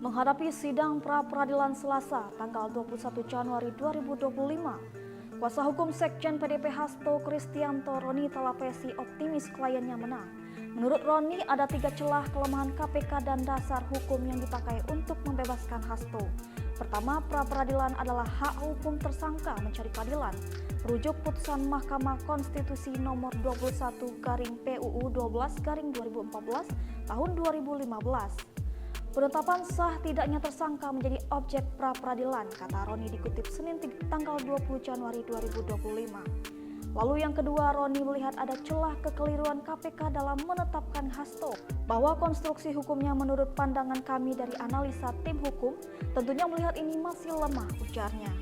Menghadapi sidang pra-peradilan Selasa, tanggal 21 Januari 2025, kuasa hukum Sekjen PDIP Hasto Kristianto Roni Talapesi optimis kliennya menang. Menurut Roni, ada 3 celah kelemahan KPK dan dasar hukum yang dipakai untuk membebaskan Hasto. Pertama, pra-peradilan adalah hak hukum tersangka mencari keadilan. Merujuk putusan Mahkamah Konstitusi nomor 21/PUU 12/2014 tahun 2015. Penetapan sah tidaknya tersangka menjadi objek pra-peradilan, kata Roni dikutip Senin tanggal 20 Januari 2025. Lalu yang kedua, Roni melihat ada celah kekeliruan KPK dalam menetapkan Hasto, bahwa konstruksi hukumnya menurut pandangan kami dari analisa tim hukum, tentunya melihat ini masih lemah, ujarnya.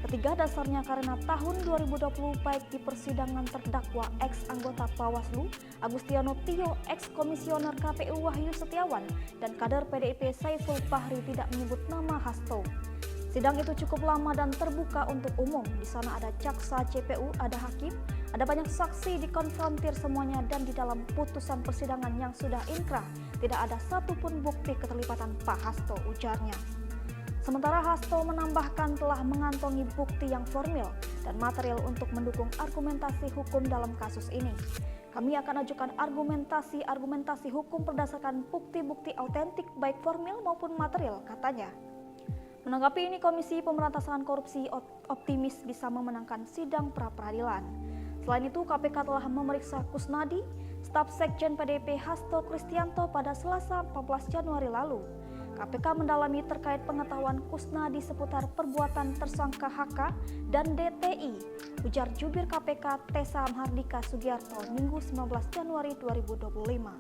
Ketiga, dasarnya karena tahun 2020 baik di persidangan terdakwa ex-anggota Bawaslu, Agustiano Tio, ex-komisioner KPU Wahyu Setiawan, dan kader PDIP Saiful Bahri tidak menyebut nama Hasto. Sidang itu cukup lama dan terbuka untuk umum. Di sana ada jaksa JPU, ada hakim, ada banyak saksi, dikonfrontir semuanya, dan di dalam putusan persidangan yang sudah inkrah, tidak ada satupun bukti keterlibatan Pak Hasto, ujarnya. Sementara Hasto menambahkan telah mengantongi bukti yang formil dan material untuk mendukung argumentasi hukum dalam kasus ini. Kami akan ajukan argumentasi hukum berdasarkan bukti-bukti autentik baik formil maupun material, katanya. Menanggapi ini, Komisi Pemberantasan Korupsi optimis bisa memenangkan sidang pra-peradilan. Selain itu, KPK telah memeriksa Kusnadi, staf Sekjen PDIP Hasto Kristianto pada Selasa 14 Januari lalu. KPK mendalami terkait pengetahuan Kusnadi seputar perbuatan tersangka HK dan DTI, ujar jubir KPK Tessa Mahardika Sugiarto Minggu 19 Januari 2025.